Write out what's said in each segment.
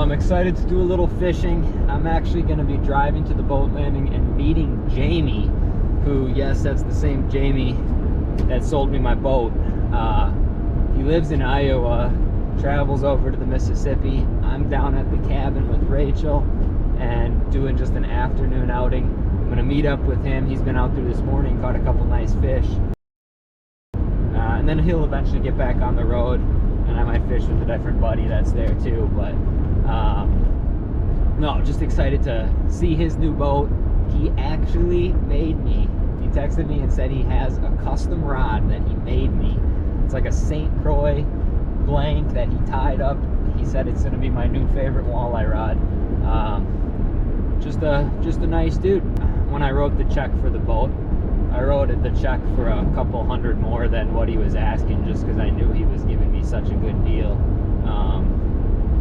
I'm excited to do a little fishing. I'm actually going to be driving to the boat landing and meeting Jamie, who, yes, that's the same Jamie that sold me my boat. He lives in Iowa, travels over to the Mississippi. I'm down at the cabin with Rachel and doing just an afternoon outing. I'm going to meet up with him. He's been out there this morning, caught a couple nice fish. And then he'll eventually get back on the road, and I might fish with a different buddy that's there too. But no, just excited to see his new boat. He actually made me. He texted me and said he has a custom rod that he made me. It's like a St. Croix blank that he tied up. He said it's going to be my new favorite walleye rod. Just a nice dude. When I wrote the check for the boat, I wrote the check for a couple hundred more than what he was asking, just because I knew he was giving me such a good deal.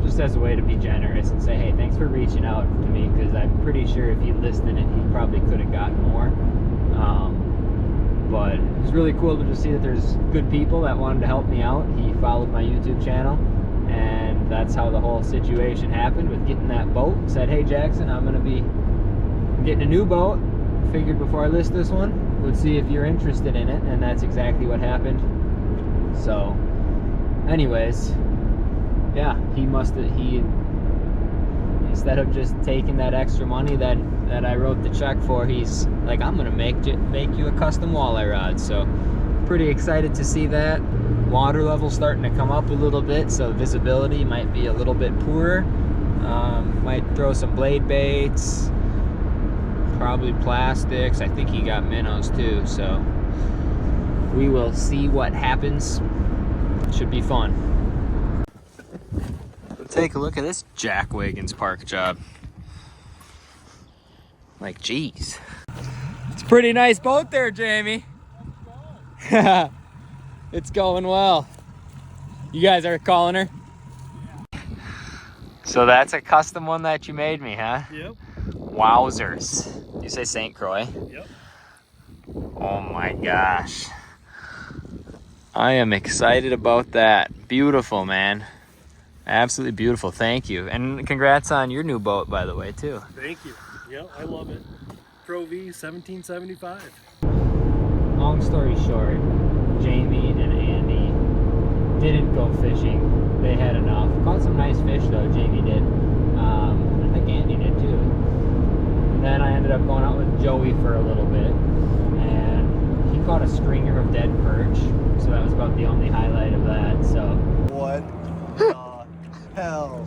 Just as a way to be generous and say, hey, thanks for reaching out to me, because I'm pretty sure if he listed it, he probably could have gotten more. But it's really cool to just see that there's good people that wanted to help me out. He followed my YouTube channel, and that's how the whole situation happened with getting that boat. Said, hey Jackson, I'm gonna be getting a new boat. Figured before I list this one, would see if you're interested in it, and that's exactly what happened. So anyways, yeah, he instead of just taking that extra money that I wrote the check for, he's like, I'm gonna make you a custom walleye rod. So pretty excited to see that. Water level starting to come up a little bit, so visibility might be a little bit poorer. Might throw some blade baits, probably plastics. I think he got minnows too, so we will see what happens. Should be fun. Take a look at this Jack Wiggins park job. Like, geez. It's a pretty nice boat there, Jamie. It's going well. You guys are calling her? Yeah. So that's a custom one that you made me, huh? Yep. Wowzers. You say St. Croix? Yep. Oh my gosh. I am excited about that. Beautiful, man. Absolutely beautiful. Thank you. And congrats on your new boat, by the way, too. Thank you. Yep, I love it. Pro V 1775. Long story short, Jamie and Andy didn't go fishing. They had enough. Caught some nice fish though, Jamie did. I think Andy did too. And then I ended up going out with Joey for a little bit, and he caught a stringer of dead perch. So that was about the only highlight of that. So what the hell?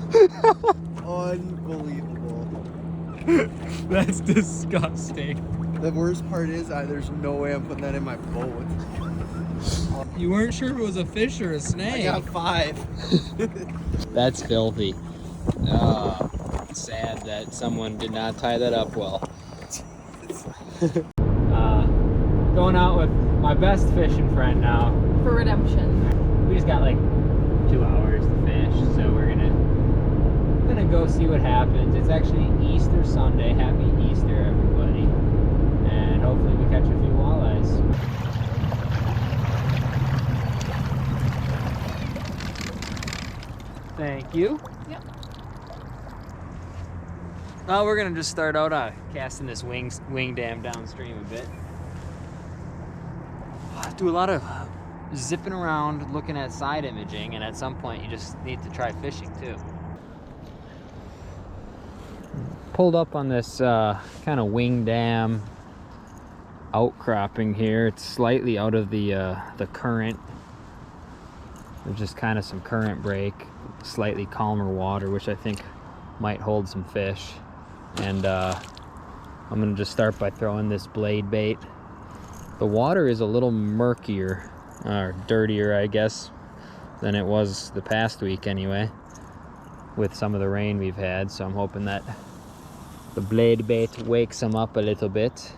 Unbelievable. that's disgusting. The worst part is there's no way I'm putting that in my boat. You weren't sure if it was a fish or a snake. I got 5. That's filthy. Sad that someone did not tie that up well. Going out with my best fishing friend now. For redemption. We just got like 2 hours to fish, so we're gonna go see what happens. It's actually Easter Sunday. Happy Easter, everybody. And hopefully we catch a few walleyes. Thank you. Yep. Well, we're gonna just start out casting this wing dam downstream a bit. Do a lot of zipping around, looking at side imaging, and at some point you just need to try fishing too. Pulled up on this kind of wing dam outcropping here. It's slightly out of the current. There's just kind of some current break, slightly calmer water, which I think might hold some fish. And I'm gonna just start by throwing this blade bait. The water is a little murkier, or dirtier, I guess, than it was the past week anyway, with some of the rain we've had. So I'm hoping that the blade bait wakes them up a little bit.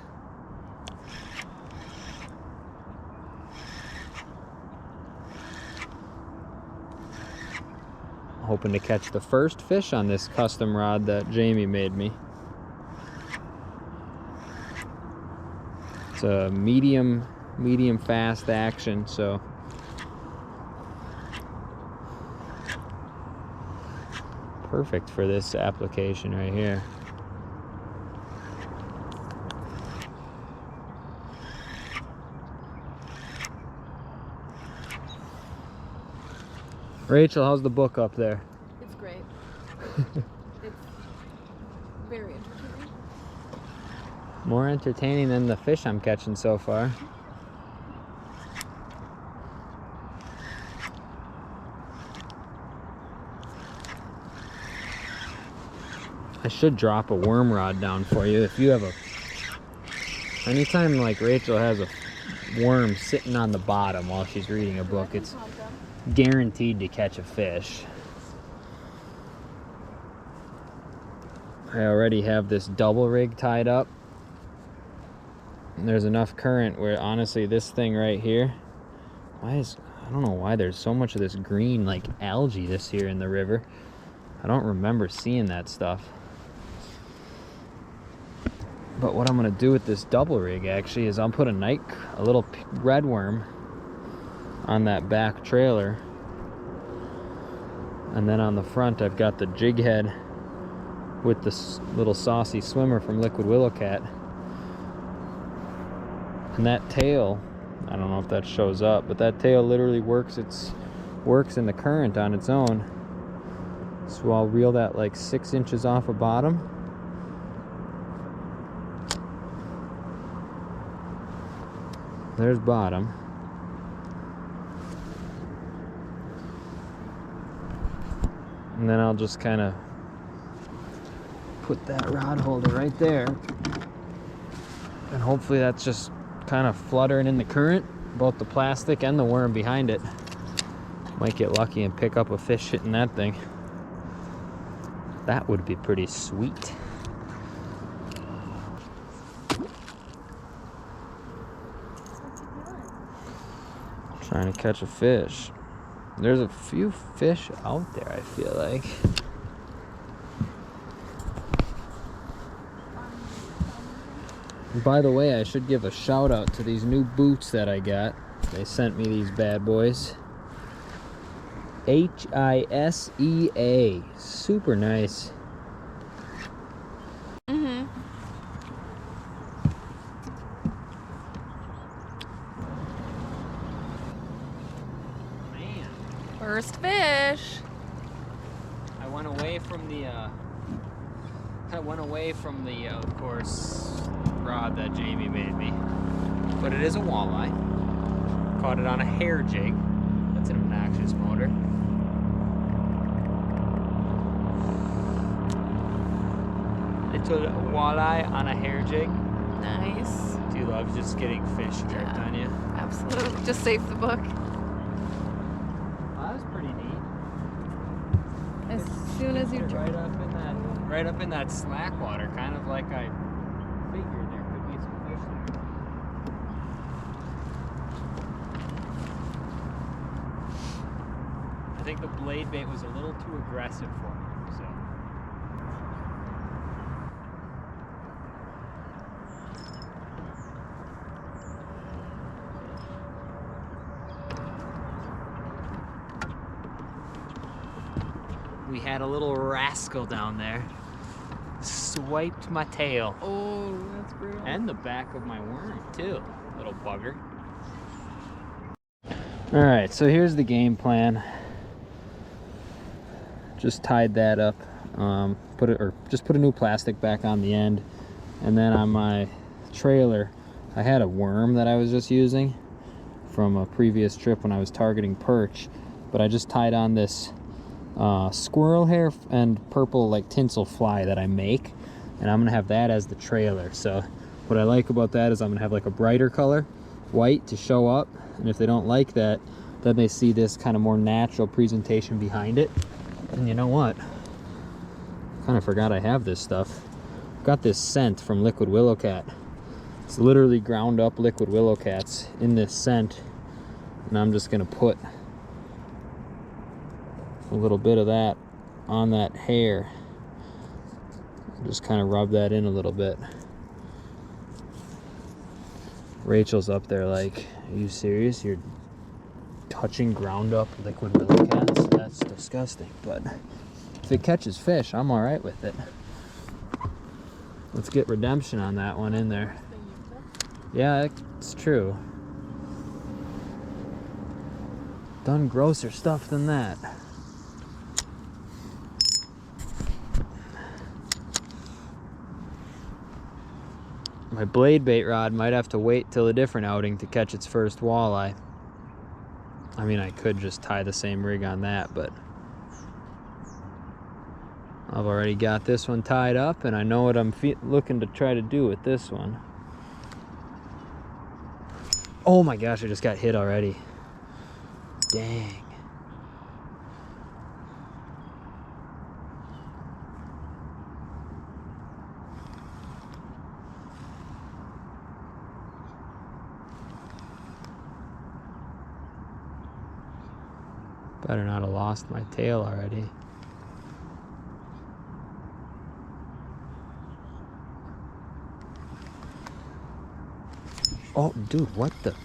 Hoping to catch the first fish on this custom rod that Jamie made me. It's a medium fast action, so Perfect for this application right here. Rachel, how's the book up there? It's great. It's very entertaining. More entertaining than the fish I'm catching so far. I should drop a worm rod down for you if you have a... Anytime like Rachel has a worm sitting on the bottom while she's reading a book, it's guaranteed to catch a fish. I already have this double rig tied up. And there's enough current where honestly this thing right here, I don't know why there's so much of this green like algae this year in the river. I don't remember seeing that stuff. But what I'm gonna do with this double rig actually is I'll put a little red worm on that back trailer, and then on the front I've got the jig head with this little saucy swimmer from Liquid Willow Cat. And that tail, I don't know if that shows up, but that tail literally works in the current on its own. So I'll reel that like 6 inches off of bottom. There's bottom. And then I'll just kind of put that rod holder right there. And hopefully that's just kind of fluttering in the current, both the plastic and the worm behind it. Might get lucky and pick up a fish hitting that thing. That would be pretty sweet. Trying to catch a fish. There's a few fish out there, I feel like. And by the way, I should give a shout out to these new boots that I got. They sent me these bad boys. HISEA. Super nice. First fish. I went away from the of course rod that Jamie made me, but it is a walleye. Caught it on a hair jig. That's an obnoxious motor. It's a walleye on a hair jig. Nice. Do you love just getting fish jerked on you? Absolutely. Just save the book. That was pretty neat. As soon as you Right up in that slack water, kind of like I figured there could be some fish there. I think the blade bait was a little too aggressive for me, so. We had a little rascal down there. Swiped my tail. Oh, that's brutal. And the back of my worm, too. Little bugger. Alright, so here's the game plan. Just tied that up. Just put a new plastic back on the end. And then on my trailer, I had a worm that I was just using from a previous trip when I was targeting perch. But I just tied on this squirrel hair and purple like tinsel fly that I make, and I'm gonna have that as the trailer. So what I like about that is I'm gonna have like a brighter color, white, to show up, and if they don't like that, then they see this kind of more natural presentation behind it. And you know what, kind of forgot I have this stuff. Got this scent from Liquid Willow Cat. It's literally ground up Liquid Willow Cats in this scent, and I'm just gonna put a little bit of that on that hair. Just kind of rub that in a little bit. Rachel's up there like, are you serious? You're touching ground up Liquid Willow Cats? That's disgusting, but If it catches fish, I'm all right with it. Let's get redemption on that one in there. Yeah, it's true. Done grosser stuff than that. My blade bait rod might have to wait till a different outing to catch its first walleye. I mean, I could just tie the same rig on that, but I've already got this one tied up, and I know what I'm looking to try to do with this one. Oh my gosh, I just got hit already. Dang. Better not have lost my tail already. Oh, dude, what the?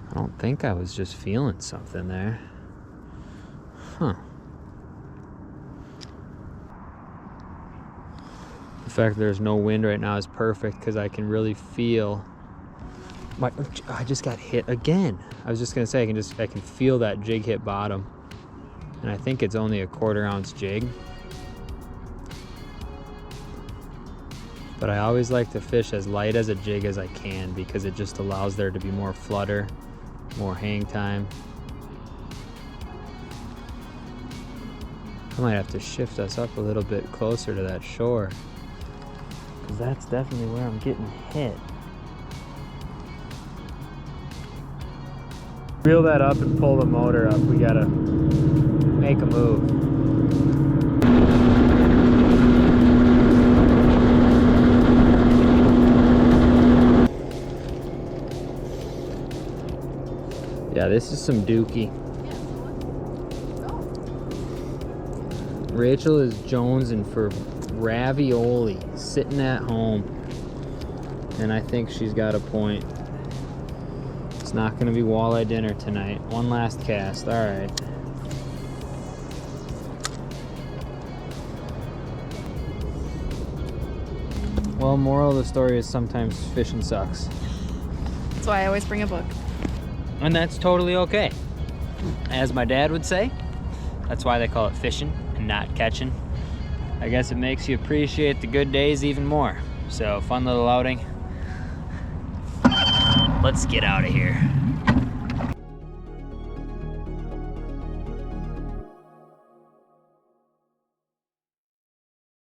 I don't think I was just feeling something there. Huh. The fact that there's no wind right now is perfect because I can really feel I just got hit again. I was just gonna say I can feel that jig hit bottom. And I think it's only a 1/4 ounce jig. But I always like to fish as light as a jig as I can because it just allows there to be more flutter, more hang time. I might have to shift us up a little bit closer to that shore because that's definitely where I'm getting hit. Reel that up and pull the motor up. We gotta make a move. Yeah, this is some dookie. Rachel is jonesing for ravioli, sitting at home. And I think she's got a point. It's not gonna be walleye dinner tonight. One last cast, all right. Well, moral of the story is sometimes fishing sucks. That's why I always bring a book. And that's totally okay. As my dad would say, that's why they call it fishing and not catching. I guess it makes you appreciate the good days even more. So, fun little outing. Let's get out of here.